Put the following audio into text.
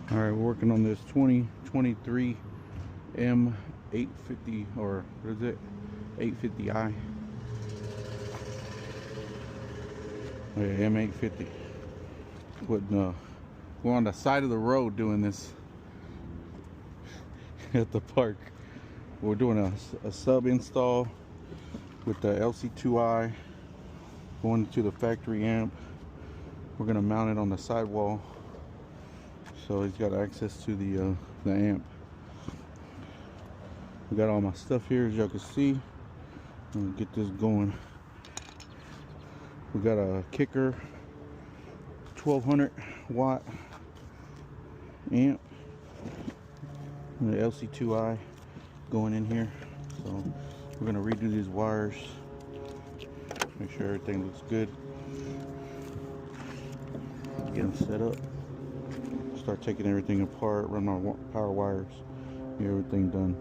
All right, we're working on this 2023 M850, or what is it? 850i. Yeah, M850. We're on the side of the road doing this at the park. We're doing a sub install with the LC2i going to the factory amp. We're gonna mount it on the sidewall, so he's got access to the amp. We got all my stuff here, as y'all can see. I'm gonna get this going. We got a Kicker 1200 watt amp and the LC2i going in here. So we're gonna redo these wires, make sure everything looks good, get them set up, start taking everything apart, run my power wires, get everything done.